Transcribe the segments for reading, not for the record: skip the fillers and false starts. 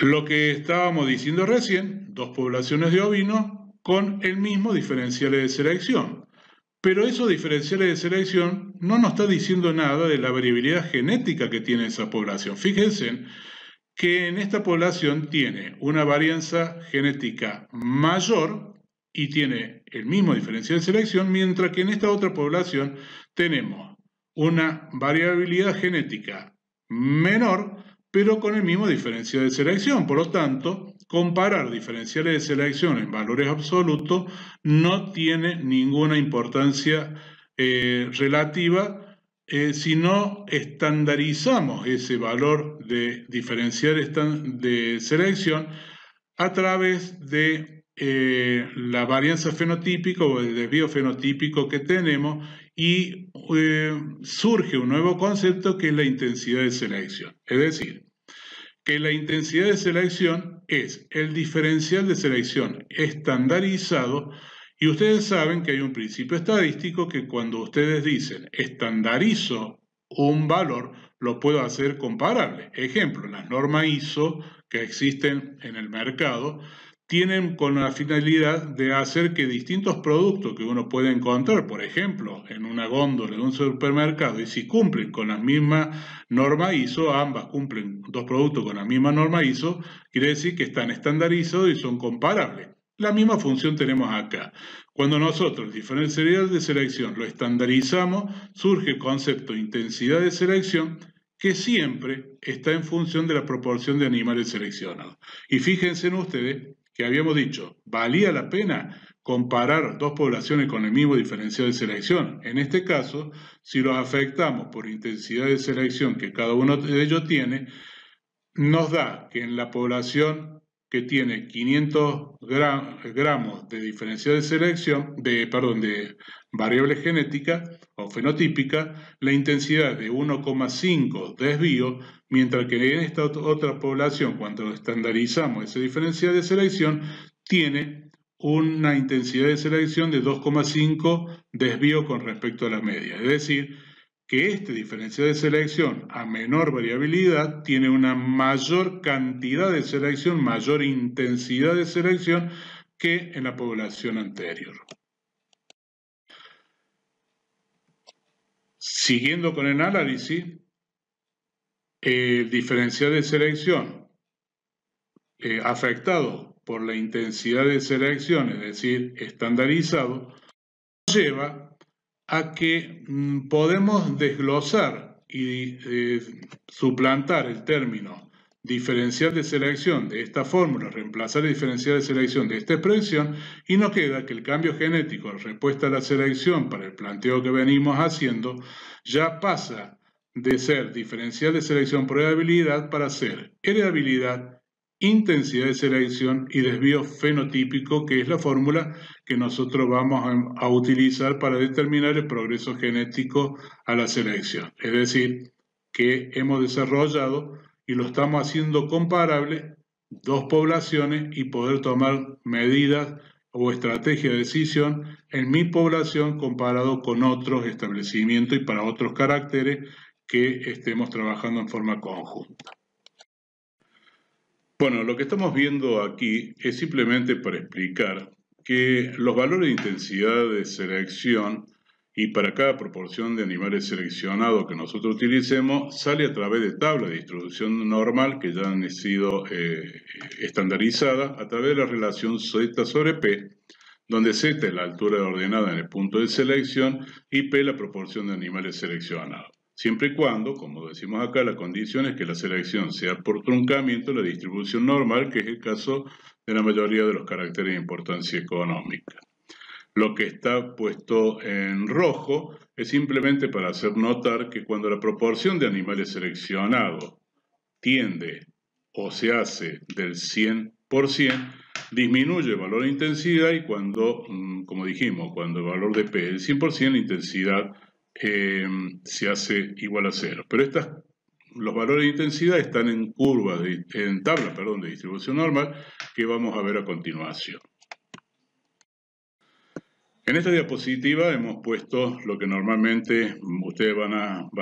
Lo que estábamos diciendo recién, dos poblaciones de ovinos con el mismo diferenciales de selección. Pero esos diferenciales de selección no nos está diciendo nada de la variabilidad genética que tiene esa población. Fíjense que en esta población tiene una varianza genética mayor y tiene el mismo diferencial de selección, mientras que en esta otra población tenemos una variabilidad genética menor, pero con el mismo diferencial de selección. Por lo tanto, comparar diferenciales de selección en valores absolutos no tiene ninguna importancia relativa si no estandarizamos ese valor de diferencial de selección a través de la varianza fenotípica o el desvío fenotípico que tenemos y surge un nuevo concepto que es la intensidad de selección. Es decir, que la intensidad de selección es el diferencial de selección estandarizado. Y ustedes saben que hay un principio estadístico que cuando ustedes dicen estandarizo un valor, lo puedo hacer comparable. Ejemplo, las normas ISO que existen en el mercado tienen con la finalidad de hacer que distintos productos que uno puede encontrar, por ejemplo, en una góndola de un supermercado, y si cumplen con la misma norma ISO, ambas cumplen dos productos con la misma norma ISO, quiere decir que están estandarizados y son comparables. La misma función tenemos acá. Cuando nosotros el diferencial de selección lo estandarizamos, surge el concepto de intensidad de selección que siempre está en función de la proporción de animales seleccionados. Y fíjense en ustedes que habíamos dicho, ¿valía la pena comparar dos poblaciones con el mismo diferencial de selección? En este caso, si los afectamos por intensidad de selección que cada uno de ellos tiene, nos da que en la población que tiene 500 gramos de diferencial de selección, de variable genética o fenotípica, la intensidad de 1,5 desvío, mientras que en esta otra población, cuando estandarizamos ese diferencial de selección, tiene una intensidad de selección de 2,5 desvío con respecto a la media. Es decir, que este diferencial de selección a menor variabilidad tiene una mayor cantidad de selección, mayor intensidad de selección que en la población anterior. Siguiendo con el análisis, el diferencial de selección afectado por la intensidad de selección, es decir, estandarizado, lleva a que podemos desglosar y suplantar el término diferencial de selección de esta fórmula, reemplazar el diferencial de selección de esta expresión, y nos queda que el cambio genético en respuesta a la selección para el planteo que venimos haciendo ya pasa de ser diferencial de selección por heredabilidad para ser heredabilidad, intensidad de selección y desvío fenotípico, que es la fórmula que nosotros vamos a utilizar para determinar el progreso genético a la selección. Es decir, que hemos desarrollado y lo estamos haciendo comparable dos poblaciones y poder tomar medidas o estrategia de decisión en mi población comparado con otros establecimientos y para otros caracteres que estemos trabajando en forma conjunta. Bueno, lo que estamos viendo aquí es simplemente para explicar que los valores de intensidad de selección y para cada proporción de animales seleccionados que nosotros utilicemos sale a través de tablas de distribución normal que ya han sido estandarizadas a través de la relación Z sobre P, donde Z es la altura ordenada en el punto de selección y P la proporción de animales seleccionados. Siempre y cuando, como decimos acá, la condición es que la selección sea por truncamiento la distribución normal, que es el caso de la mayoría de los caracteres de importancia económica. Lo que está puesto en rojo es simplemente para hacer notar que cuando la proporción de animales seleccionados tiende o se hace del 100%, disminuye el valor de intensidad y cuando, como dijimos, cuando el valor de P es el 100%, la intensidad se hace igual a 0. Pero los valores de intensidad están en curvas, en tabla, de distribución normal que vamos a ver a continuación. En esta diapositiva hemos puesto lo que normalmente ustedes van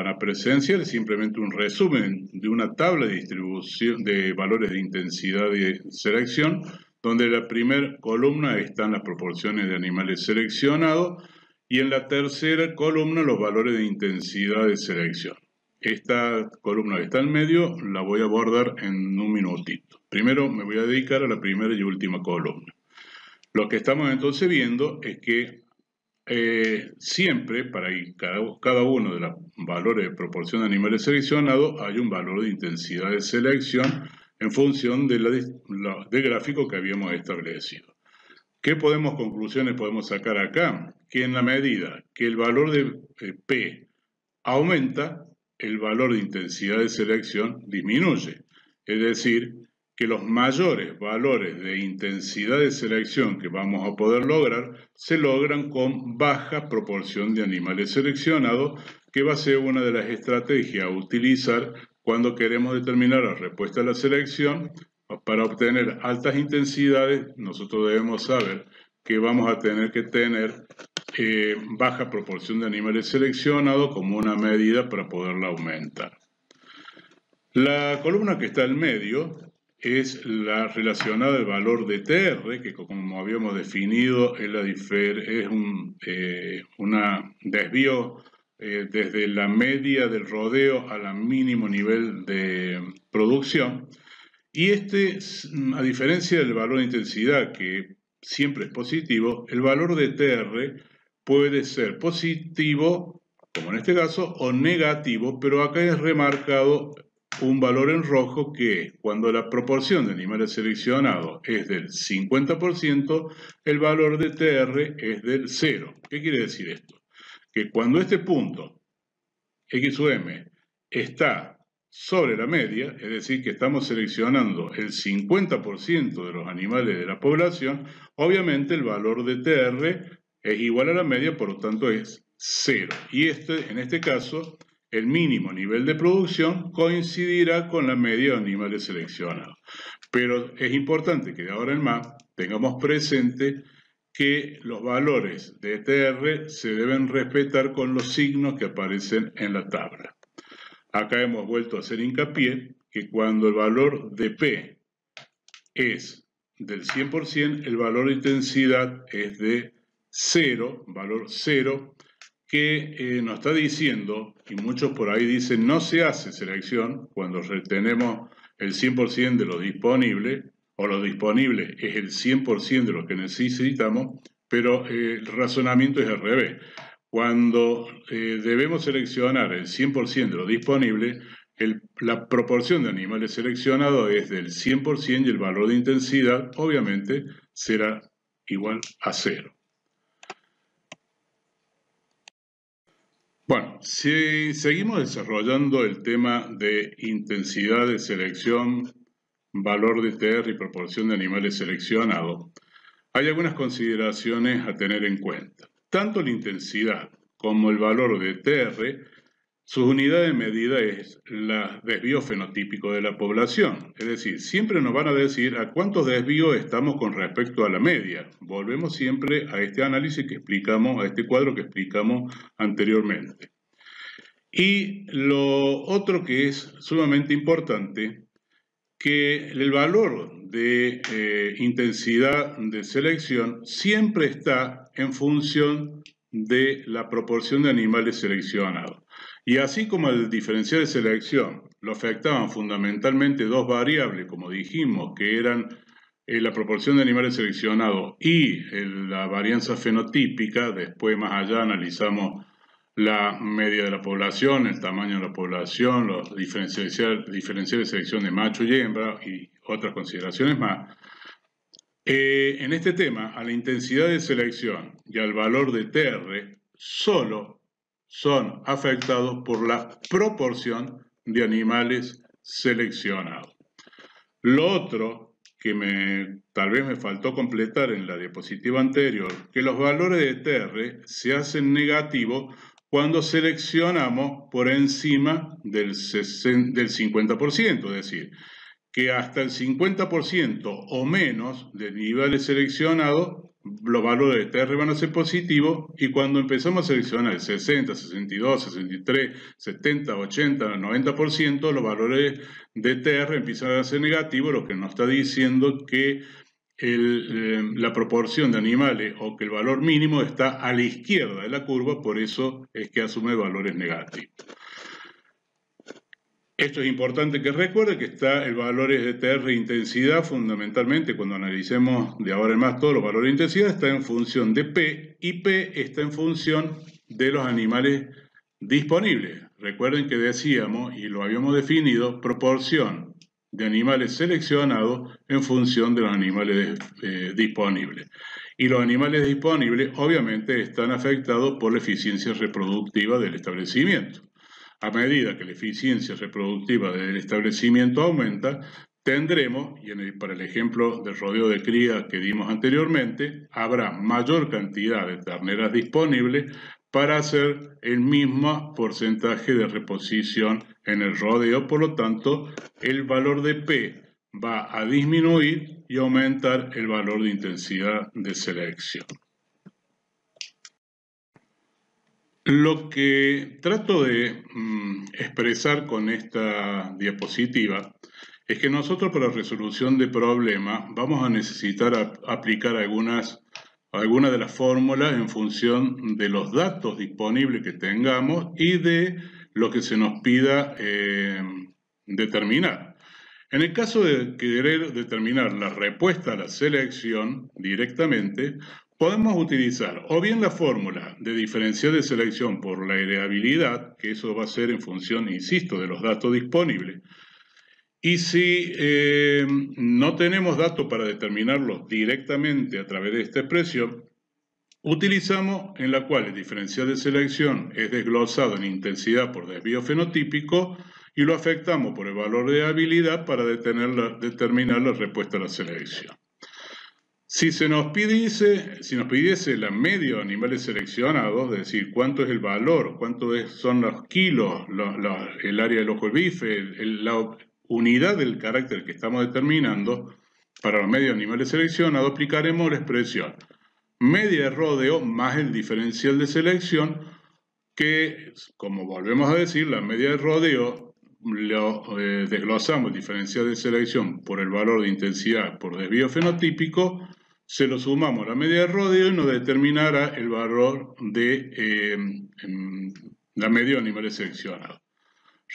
a presenciar, es simplemente un resumen de una tabla de distribución de valores de intensidad de selección, donde en la primera columna están las proporciones de animales seleccionados y en la tercera columna los valores de intensidad de selección. Esta columna que está en medio la voy a abordar en un minutito. Primero me voy a dedicar a la primera y última columna. Lo que estamos entonces viendo es que siempre para cada uno de los valores de proporción de animales seleccionados hay un valor de intensidad de selección en función del gráfico que habíamos establecido. ¿Qué conclusiones podemos sacar acá? Que en la medida que el valor de P aumenta, el valor de intensidad de selección disminuye. Es decir, que los mayores valores de intensidad de selección que vamos a poder lograr se logran con baja proporción de animales seleccionados, que va a ser una de las estrategias a utilizar cuando queremos determinar la respuesta a la selección. Para obtener altas intensidades, nosotros debemos saber que vamos a tener que tener baja proporción de animales seleccionados como una medida para poderla aumentar. La columna que está en medio es la relacionada al valor de TR, que como habíamos definido es un desvío desde la media del rodeo al mínimo nivel de producción. Y a diferencia del valor de intensidad, que siempre es positivo, el valor de TR puede ser positivo, como en este caso, o negativo, pero acá es remarcado un valor en rojo que cuando la proporción de animales seleccionados es del 50%, el valor de TR es del 0. ¿Qué quiere decir esto? Que cuando este punto, X o M, está sobre la media, es decir, que estamos seleccionando el 50% de los animales de la población, obviamente el valor de TR es igual a la media, por lo tanto es 0. Y en este caso, el mínimo nivel de producción coincidirá con la media de animales seleccionados. Pero es importante que de ahora en más tengamos presente que los valores de TR se deben respetar con los signos que aparecen en la tabla. Acá hemos vuelto a hacer hincapié que cuando el valor de P es del 100%, el valor de intensidad es de 0, valor 0, que nos está diciendo, y muchos por ahí dicen, no se hace selección cuando retenemos el 100% de lo disponible, o lo disponible es el 100% de lo que necesitamos, pero el razonamiento es al revés. Cuando debemos seleccionar el 100% de lo disponible, la proporción de animales seleccionados es del 100% y el valor de intensidad, obviamente, será igual a 0. Bueno, si seguimos desarrollando el tema de intensidad de selección, valor de TR y proporción de animales seleccionados, hay algunas consideraciones a tener en cuenta. Tanto la intensidad como el valor de TR, sus unidades de medida es el desvío fenotípico de la población. Es decir, siempre nos van a decir a cuántos desvíos estamos con respecto a la media. Volvemos siempre a este análisis que explicamos, a este cuadro que explicamos anteriormente. Y lo otro que es sumamente importante, que el valor de intensidad de selección siempre está en función de la proporción de animales seleccionados. Y así como el diferencial de selección lo afectaban fundamentalmente dos variables, como dijimos, que eran la proporción de animales seleccionados y la varianza fenotípica, después más allá analizamos la media de la población, el tamaño de la población, los diferenciales de selección de macho y hembra y otras consideraciones más. En este tema, a la intensidad de selección y al valor de TR solo son afectados por la proporción de animales seleccionados. Lo otro que tal vez me faltó completar en la diapositiva anterior, que los valores de TR se hacen negativos cuando seleccionamos por encima del 50%, es decir, que hasta el 50% o menos de niveles seleccionados los valores de TR van a ser positivos, y cuando empezamos a seleccionar el 60, 62, 63, 70, 80, 90%, los valores de TR empiezan a ser negativos, lo que nos está diciendo que la proporción de animales o que el valor mínimo está a la izquierda de la curva, por eso es que asume valores negativos. Esto es importante que recuerde que está el valor de TR intensidad, fundamentalmente cuando analicemos de ahora en más todos los valores de intensidad, está en función de P, y P está en función de los animales disponibles. Recuerden que decíamos, y lo habíamos definido, proporción de animales seleccionados en función de los animales disponibles. Y los animales disponibles obviamente están afectados por la eficiencia reproductiva del establecimiento. A medida que la eficiencia reproductiva del establecimiento aumenta, tendremos, y para el ejemplo del rodeo de cría que dimos anteriormente, habrá mayor cantidad de terneras disponibles para hacer el mismo porcentaje de reposición en el rodeo. Por lo tanto, el valor de P va a disminuir y aumentar el valor de intensidad de selección. Lo que trato de expresar con esta diapositiva es que nosotros para resolución de problemas vamos a necesitar aplicar algunas de las fórmulas en función de los datos disponibles que tengamos y de lo que se nos pida determinar. En el caso de querer determinar la respuesta a la selección directamente, podemos utilizar o bien la fórmula de diferencial de selección por la heredabilidad, que eso va a ser en función, insisto, de los datos disponibles. Y si no tenemos datos para determinarlos directamente a través de esta expresión, utilizamos en la cual el diferencial de selección es desglosado en intensidad por desvío fenotípico y lo afectamos por el valor de habilidad para determinar la respuesta a la selección. Si nos pidiese la media de animales seleccionados, es decir, cuánto es el valor, son los kilos, el área del ojo del bife, la unidad del carácter que estamos determinando para la media de animales seleccionados, aplicaremos la expresión media de rodeo más el diferencial de selección, que, como volvemos a decir, la media de rodeo desglosamos el diferencial de selección por el valor de intensidad por desvío fenotípico, se lo sumamos a la media de rodeo y nos determinará el valor de la media de animales seleccionados.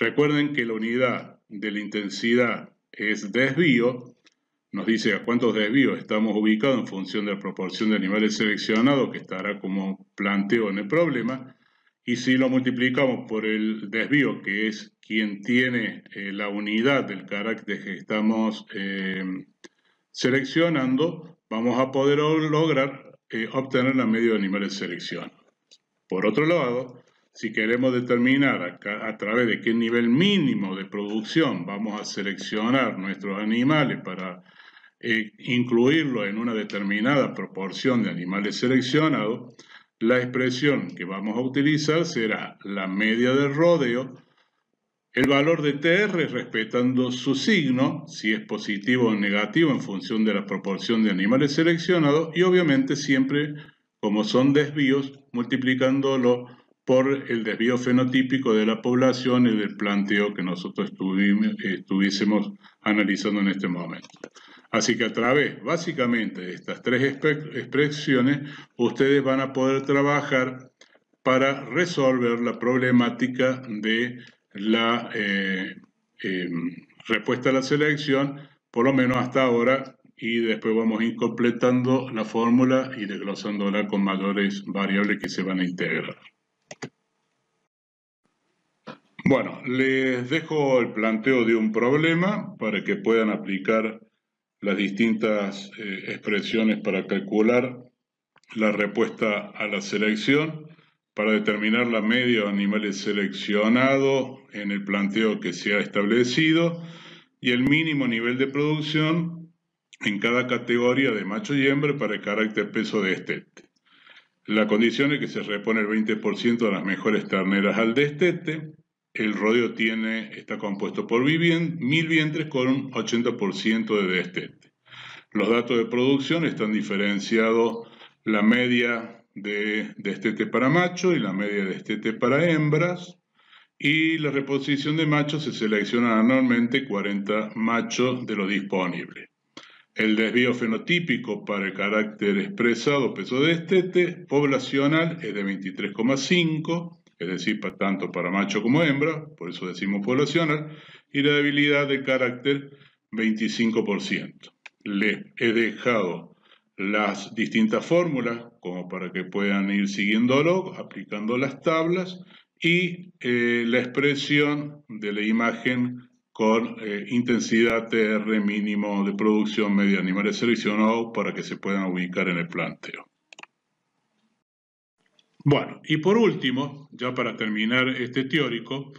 Recuerden que la unidad de la intensidad es desvío, nos dice a cuántos desvíos estamos ubicados en función de la proporción de animales seleccionados, que estará como planteo en el problema, y si lo multiplicamos por el desvío, que es quien tiene la unidad del carácter que estamos seleccionando, vamos a poder lograr obtener la media de animales seleccionados. Por otro lado, si queremos determinar a través de qué nivel mínimo de producción vamos a seleccionar nuestros animales para incluirlo en una determinada proporción de animales seleccionados, la expresión que vamos a utilizar será la media del rodeo, el valor de TR respetando su signo, si es positivo o negativo en función de la proporción de animales seleccionados, y obviamente siempre, como son desvíos, multiplicándolo por el desvío fenotípico de la población y del planteo que nosotros estuviésemos analizando en este momento. Así que a través, básicamente, de estas tres expresiones, ustedes van a poder trabajar para resolver la problemática de la respuesta a la selección, por lo menos hasta ahora, y después vamos a ir completando la fórmula y desglosándola con mayores variables que se van a integrar. Bueno, les dejo el planteo de un problema para que puedan aplicar las distintas expresiones para calcular la respuesta a la selección, para determinar la media de animales seleccionados en el planteo que se ha establecido y el mínimo nivel de producción en cada categoría de macho y hembra para el carácter peso de destete. La condición es que se repone el 20% de las mejores terneras al destete. El rodeo está compuesto por 1000 vientres con un 80% de destete. Los datos de producción están diferenciados la media de destete para macho y la media de destete para hembras. Y la reposición de machos se selecciona anualmente 40 machos de lo disponible. El desvío fenotípico para el carácter expresado peso de destete poblacional es de 23,5, es decir, tanto para macho como hembra, por eso decimos poblacional, y la debilidad de carácter 25%. Les he dejado las distintas fórmulas como para que puedan ir siguiéndolo, aplicando las tablas y la expresión de la imagen con intensidad TR mínimo de producción media animales seleccionados para que se puedan ubicar en el planteo. Bueno, y por último, ya para terminar este teórico,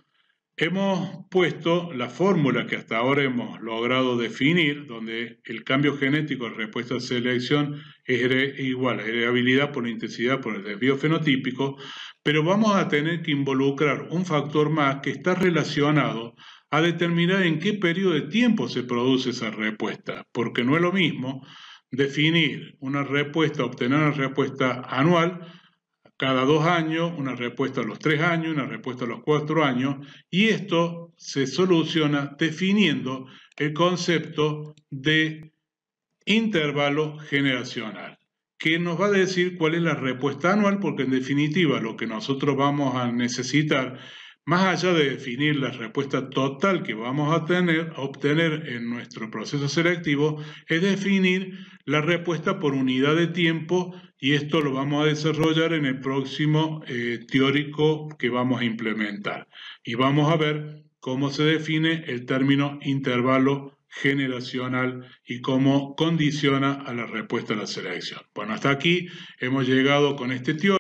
hemos puesto la fórmula que hasta ahora hemos logrado definir, donde el cambio genético en respuesta a selección es igual a heredabilidad por la intensidad por el desvío fenotípico, pero vamos a tener que involucrar un factor más que está relacionado a determinar en qué periodo de tiempo se produce esa respuesta, porque no es lo mismo definir una respuesta, obtener una respuesta anual, cada 2 años, una respuesta a los 3 años, una respuesta a los 4 años, y esto se soluciona definiendo el concepto de intervalo generacional, que nos va a decir cuál es la respuesta anual, porque en definitiva lo que nosotros vamos a necesitar, más allá de definir la respuesta total que vamos a obtener en nuestro proceso selectivo, es definir la respuesta por unidad de tiempo, y esto lo vamos a desarrollar en el próximo teórico que vamos a implementar. Y vamos a ver cómo se define el término intervalo generacional y cómo condiciona a la respuesta a la selección. Bueno, hasta aquí hemos llegado con este teórico.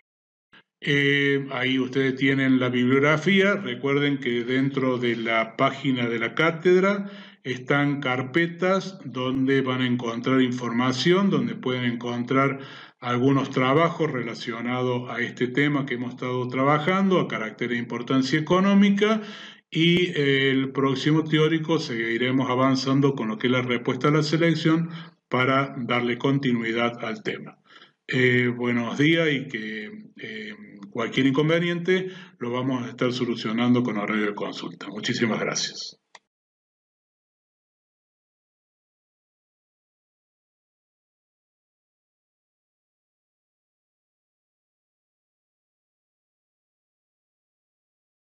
Ahí ustedes tienen la bibliografía. Recuerden que dentro de la página de la cátedra están carpetas donde van a encontrar información, donde pueden encontrar algunos trabajos relacionados a este tema que hemos estado trabajando, a carácter de importancia económica, y el próximo teórico seguiremos avanzando con lo que es la respuesta a la selección para darle continuidad al tema. Buenos días, y que cualquier inconveniente lo vamos a estar solucionando con horario de consulta. Muchísimas gracias.